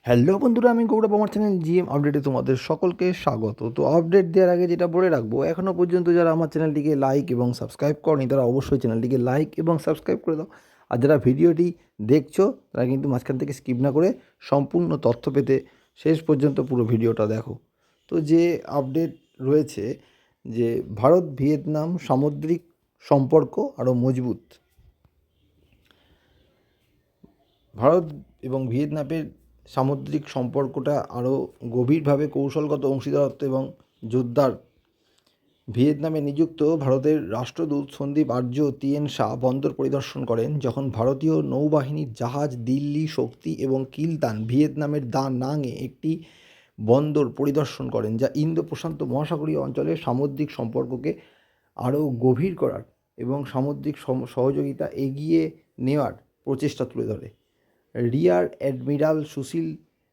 Hello বন্ধুরা, আমি গৌরব, আমার চ্যানেল জিএম আপডেটে তোমাদের সকলকে স্বাগত। তো আপডেট দেওয়ার আগে যেটা বলে রাখবো, এখনও পর্যন্ত যারা আমার চ্যানেলটিকে লাইক এবং সাবস্ক্রাইব করনি তারা অবশ্যই চ্যানেলটিকে লাইক এবং সাবস্ক্রাইব করে দাও। আর যারা ভিডিওটি দেখছো তারা কিন্তু মাঝখান থেকে স্কিপ না করে সম্পূর্ণ তথ্য পেতে শেষ পর্যন্ত পুরো ভিডিওটা দেখো। তো যে আপডেট রয়েছে যে ভারত ভিয়েতনাম সামুদ্রিক সম্পর্ক আরও মজবুত। ভারত এবং ভিয়েতনামের সামুদ্রিক সম্পর্কটা আরও গভীরভাবে কৌশলগত অংশীদারত্ব এবং জোরদার। ভিয়েতনামে নিযুক্ত ভারতের রাষ্ট্রদূত সন্দীপ আর্য তিয়ান শাহ বন্দর পরিদর্শন করেন যখন ভারতীয় নৌবাহিনীর জাহাজ দিল্লি শক্তি এবং কিলতান ভিয়েতনামের দা নাংয়ে একটি বন্দর পরিদর্শন করেন, যা ইন্দো প্রশান্ত মহাসাগরীয় অঞ্চলের সামুদ্রিক সম্পর্ককে আরও গভীর করার এবং সামুদ্রিক সহযোগিতা এগিয়ে নেওয়ার প্রচেষ্টা তুলে ধরে। রিয়ার অ্যাডমিরাল সুশীল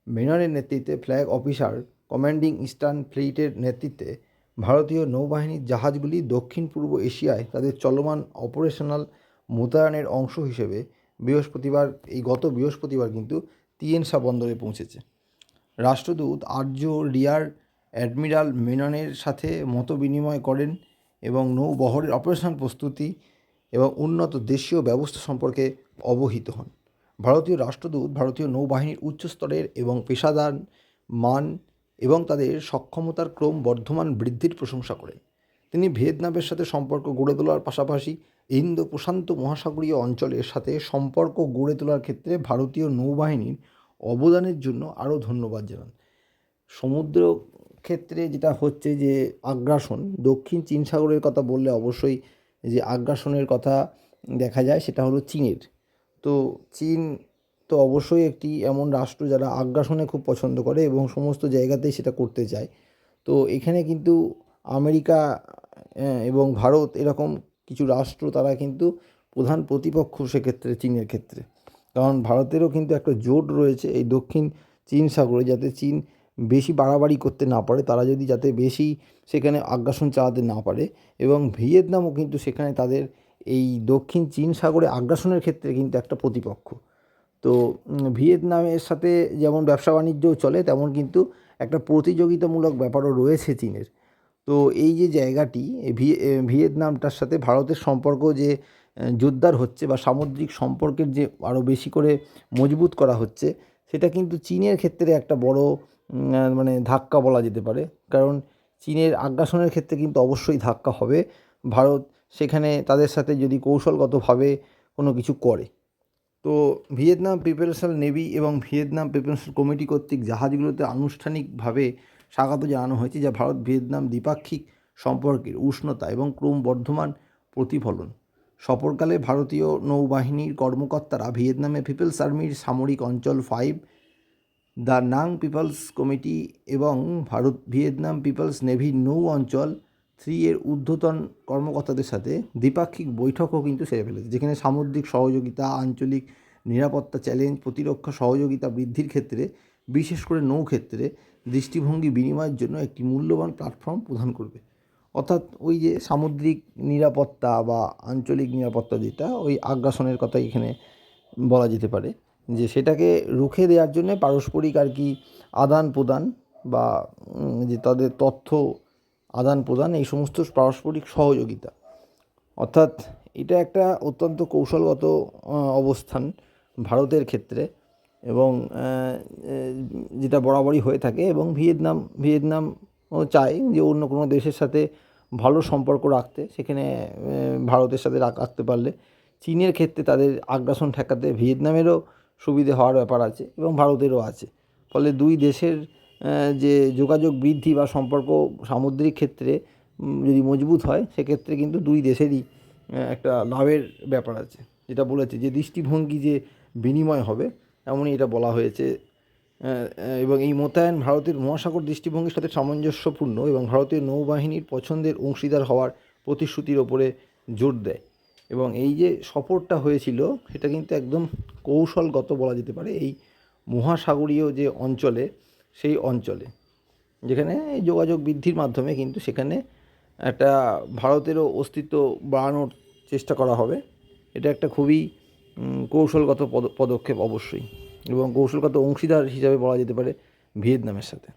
মেননের নেতৃত্বে ফ্ল্যাগ অফিসার কমান্ডিং ইস্টার্ন ফ্লিটের নেতৃত্বে ভারতীয় নৌবাহিনীর জাহাজগুলি দক্ষিণ পূর্ব এশিয়ায় তাদের চলমান অপারেশনাল মোতায়েনের অংশ হিসেবে গত বৃহস্পতিবার কিন্তু তিয়ান শাহ বন্দরে পৌঁছেছে। রাষ্ট্রদূত আর্য রিয়ার অ্যাডমিরাল মেননের সাথে মতবিনিময় করেন এবং নৌবহরের অপারেশনাল প্রস্তুতি এবং উন্নত দেশীয় ব্যবস্থা সম্পর্কে অবহিত হন। ভারতীয় রাষ্ট্রদূত ভারতীয় নৌবাহিনীর উচ্চ স্তরের এবং পেশাদার মান এবং তাদের সক্ষমতার ক্রমবর্ধমান বৃদ্ধির প্রশংসা করেন। তিনি ভিয়েতনামের সাথে সম্পর্ক গড়ে তোলার পাশাপাশি ইন্দো প্রশান্ত মহাসাগরীয় অঞ্চলের সাথে সম্পর্ক গড়ে তোলার ক্ষেত্রে ভারতীয় নৌবাহিনীর অবদানের জন্য আরও ধন্যবাদ জানান। সমুদ্র ক্ষেত্রে যেটা হচ্ছে যে আগ্রাসন, দক্ষিণ চীন সাগরের কথা বললে অবশ্যই যে আগ্রাসনের কথা দেখা যায় সেটা হলো চীনের। তো চীন তো অবশ্যই একটি এমন রাষ্ট্র যারা আগ্রাসনে খুব পছন্দ করে এবং সমস্ত জায়গাতেই সেটা করতে চায়। তো এখানে কিন্তু আমেরিকা এবং ভারত এরকম কিছু রাষ্ট্র তারা কিন্তু প্রধান প্রতিপক্ষ সেক্ষেত্রে চীনের ক্ষেত্রে। কারণ ভারতেরও কিন্তু একটা জোট রয়েছে এই দক্ষিণ চীন সাগরে, যাতে চীন বেশি বাড়াবাড়ি করতে না পারে, তারা যদি যাতে বেশি সেখানে আগ্রাসন চালাতে না পারে। এবং ভিয়েতনামও কিন্তু সেখানে তাদের এই দক্ষিণ চীন সাগরে আগ্রাসনের ক্ষেত্রে কিন্তু একটা প্রতিপক্ষ। তো ভিয়েতনামের সাথে যেমন ব্যবসা বাণিজ্যও চলে, তেমন কিন্তু একটা প্রতিযোগিতামূলক ব্যাপারও রয়েছে চীনের। তো এই যে জায়গাটি ভিয়েতনামটার সাথে ভারতের সম্পর্ক যে জোরদার হচ্ছে বা সামুদ্রিক সম্পর্কের যে আরও বেশি করে মজবুত করা হচ্ছে, সেটা কিন্তু চীনের ক্ষেত্রে একটা বড় মানে ধাক্কা বলা যেতে পারে। কারণ চীনের আগ্রাসনের ক্ষেত্রে কিন্তু অবশ্যই ধাক্কা হবে। ভারত সেখানে তাদের সাথে যদি কৌশলগতভাবে কোনো কিছু করে। তো ভিয়েতনাম প্রিপারেশন নেভি এবং ভিয়েতনাম প্রিপারেশন কমিটি কর্তৃক জাহাজগুলোতে আনুষ্ঠানিকভাবে স্বাগত জানানো হয়েছে, যা ভারত ভিয়েতনাম দ্বিপাক্ষিক সম্পর্কের উষ্ণতা এবং ক্রমবর্ধমান প্রতিফলন। সফরকালে ভারতীয় নৌবাহিনীর কর্মকর্তারা ভিয়েতনামে পিপলস আর্মির সামরিক অঞ্চল 5, দ্য নাং পিপলস কমিটি এবং ভারত ভিয়েতনাম পিপলস নেভির নৌ অঞ্চল 3 এর ঊর্ধ্বতন কর্মকর্তাদের সাথে দ্বিপাক্ষিক বৈঠকও কিন্তু সেরে ফেলেছে, যেখানে সামুদ্রিক সহযোগিতা, আঞ্চলিক নিরাপত্তা চ্যালেঞ্জ, প্রতিরক্ষা সহযোগিতা বৃদ্ধির ক্ষেত্রে, বিশেষ করে নৌক্ষেত্রে দৃষ্টিভঙ্গি বিনিময়ের জন্য একটি মূল্যবান প্ল্যাটফর্ম প্রদান করবে। অর্থাৎ ওই যে সামুদ্রিক নিরাপত্তা বা আঞ্চলিক নিরাপত্তা, যেটা ওই আগ্রাসনের কথা এখানে বলা যেতে পারে, যে সেটাকে রুখে দেওয়ার জন্যে পারস্পরিক আর কি আদান প্রদান বা যে তাদের তথ্য আদান প্রদান, এই সমস্ত পারস্পরিক সহযোগিতা। অর্থাৎ এটা একটা অত্যন্ত কৌশলগত অবস্থান ভারতের ক্ষেত্রে, এবং যেটা বরাবরই হয়ে থাকে। এবং ভিয়েতনামও চায় যে অন্য কোনো দেশের সাথে ভালো সম্পর্ক রাখতে, সেখানে ভারতের সাথে রাখতে পারলে চীনের ক্ষেত্রে তাদের আগ্রাসন ঠেকাতে ভিয়েতনামেরও সুবিধে হওয়ার ব্যাপার আছে এবং ভারতেরও আছে। ফলে দুই দেশের যে যোগাযোগ বৃদ্ধি বা সম্পর্ক সামুদ্রিক ক্ষেত্রে যদি মজবুত হয়, সেক্ষেত্রে কিন্তু দুই দেশেরই একটা লাভের ব্যাপার আছে। যেটা বলেছে যে দৃষ্টিভঙ্গি যে বিনিময় হবে, এমনই এটা বলা হয়েছে। এবং এই মোতায়েন ভারতের মহাসাগর দৃষ্টিভঙ্গির সাথে সামঞ্জস্যপূর্ণ এবং ভারতীয় নৌবাহিনীর পছন্দের অংশীদার হওয়ার প্রতিশ্রুতির ওপরে জোর দেয়। এবং এই যে সফরটা হয়েছিল সেটা কিন্তু একদম কৌশলগত বলা যেতে পারে, এই মহাসাগরীয় যে অঞ্চলে, সেই অঞ্চলে যেখানে যোগাযোগ বৃদ্ধির মাধ্যমে কিন্তু সেখানে একটা ভারতেরও অস্তিত্ব বাড়ানোর চেষ্টা করা হবে। এটা একটা খুবই কৌশলগত পদক্ষেপ অবশ্যই। এবং কৌশলগত অংশীদার হিসাবে বলা যেতে পারে ভিয়েতনামের সাথে।